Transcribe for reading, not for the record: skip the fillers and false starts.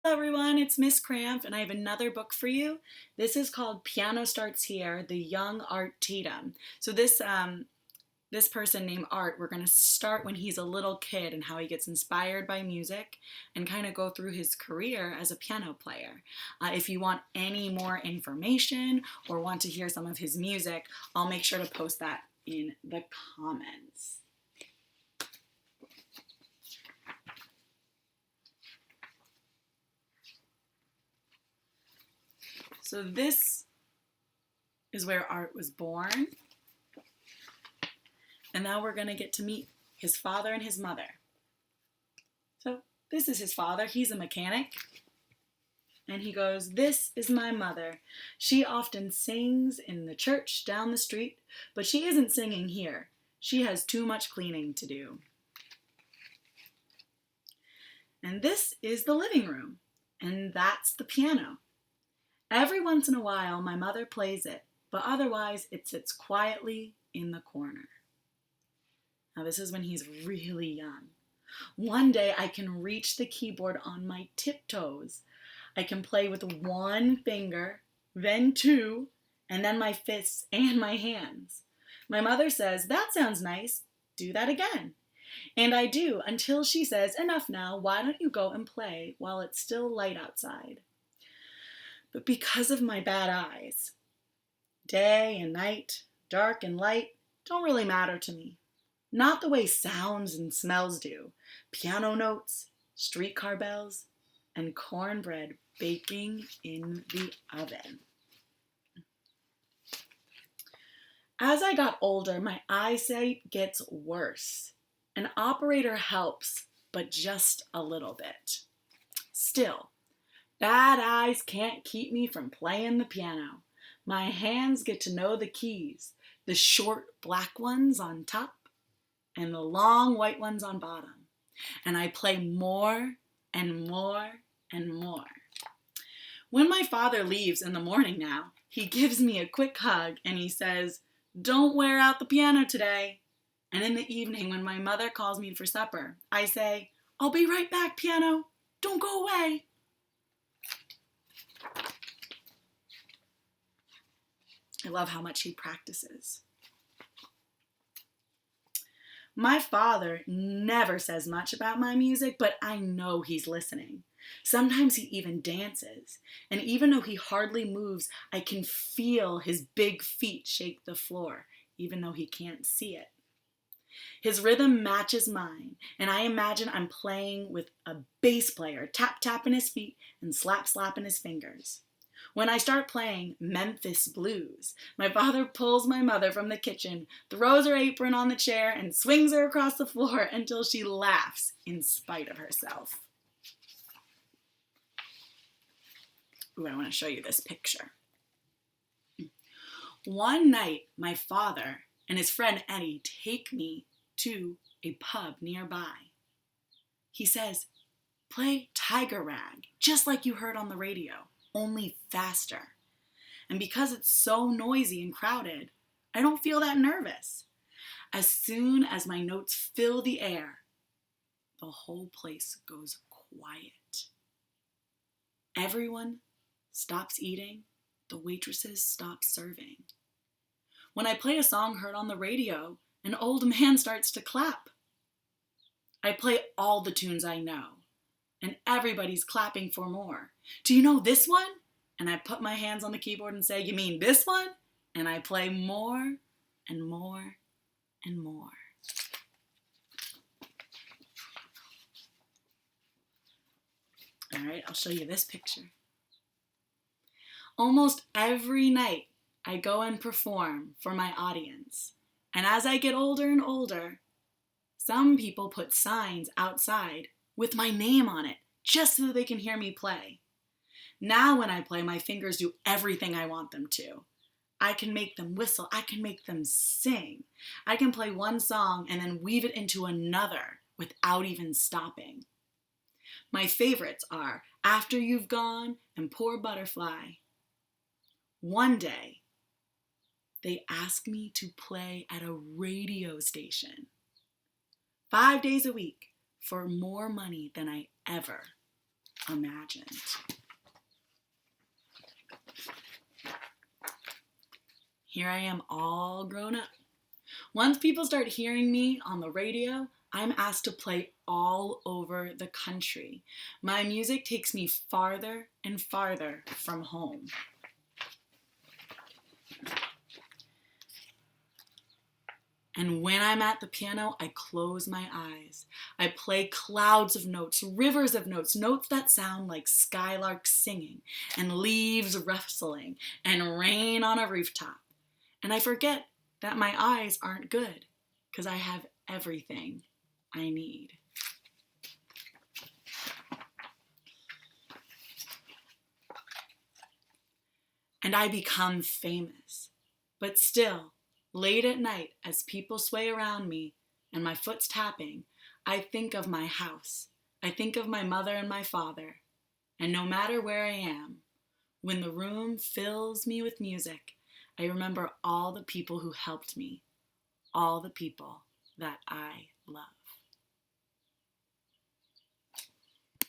Hello everyone, it's Miss Cramp and I have another book for you. This is called Piano Starts Here, the Young Art Tatum. So this person named Art, we're going to start when he's a little kid and how he gets inspired by music and kind of go through his career as a piano player. If you want any more information or want to hear some of his music, I'll make sure to post that in the comments. So this is where Art was born. And now we're going to get to meet his father and his mother. So this is his father. He's a mechanic. And he goes, "This is my mother. She often sings in the church down the street, but she isn't singing here. She has too much cleaning to do." And this is the living room. And that's the piano. Every once in a while, my mother plays it, but otherwise it sits quietly in the corner. Now this is when he's really young. One day I can reach the keyboard on my tiptoes. I can play with one finger, then two, and then my fists and my hands. My mother says, "That sounds nice. Do that again." And I do until she says, "Enough now. Why don't you go and play while it's still light outside?" But because of my bad eyes, day and night, dark and light, don't really matter to me. Not the way sounds and smells do. Piano notes, streetcar bells, and cornbread baking in the oven. As I got older, my eyesight gets worse. An operator helps, but just a little bit. Still, bad eyes can't keep me from playing the piano. My hands get to know the keys, the short black ones on top and the long white ones on bottom. And I play more and more and more. When my father leaves in the morning now, he gives me a quick hug and he says, "Don't wear out the piano today." And in the evening when my mother calls me for supper, I say, "I'll be right back, piano. Don't go away." I love how much he practices. My father never says much about my music, but I know he's listening. Sometimes he even dances, and even though he hardly moves, I can feel his big feet shake the floor, even though he can't see it. His rhythm matches mine, and I imagine I'm playing with a bass player, tap-tapping his feet and slap-slapping his fingers. When I start playing Memphis Blues, my father pulls my mother from the kitchen, throws her apron on the chair, and swings her across the floor until she laughs in spite of herself. Ooh, I want to show you this picture. One night, my father and his friend Eddie take me to a pub nearby. He says, "Play Tiger Rag, just like you heard on the radio, only faster." And because it's so noisy and crowded, I don't feel that nervous. As soon as my notes fill the air, the whole place goes quiet. Everyone stops eating, the waitresses stop serving. When I play a song heard on the radio, an old man starts to clap. I play all the tunes I know, and everybody's clapping for more. "Do you know this one?" And I put my hands on the keyboard and say, "You mean this one?" And I play more and more and more. All right, I'll show you this picture. Almost every night, I go and perform for my audience. And as I get older and older, some people put signs outside with my name on it, just so they can hear me play. Now when I play, my fingers do everything I want them to. I can make them whistle, I can make them sing. I can play one song and then weave it into another without even stopping. My favorites are "After You've Gone" and "Poor Butterfly." One day, they asked me to play at a radio station 5 days a week for more money than I ever imagined. Here I am all grown up. Once people start hearing me on the radio, I'm asked to play all over the country. My music takes me farther and farther from home. And when I'm at the piano, I close my eyes. I play clouds of notes, rivers of notes, notes that sound like skylarks singing, and leaves rustling, and rain on a rooftop. And I forget that my eyes aren't good, because I have everything I need. And I become famous. But still, late at night, as people sway around me and my foot's tapping, I think of my house. I think of my mother and my father. And no matter where I am, when the room fills me with music, I remember all the people who helped me, all the people that I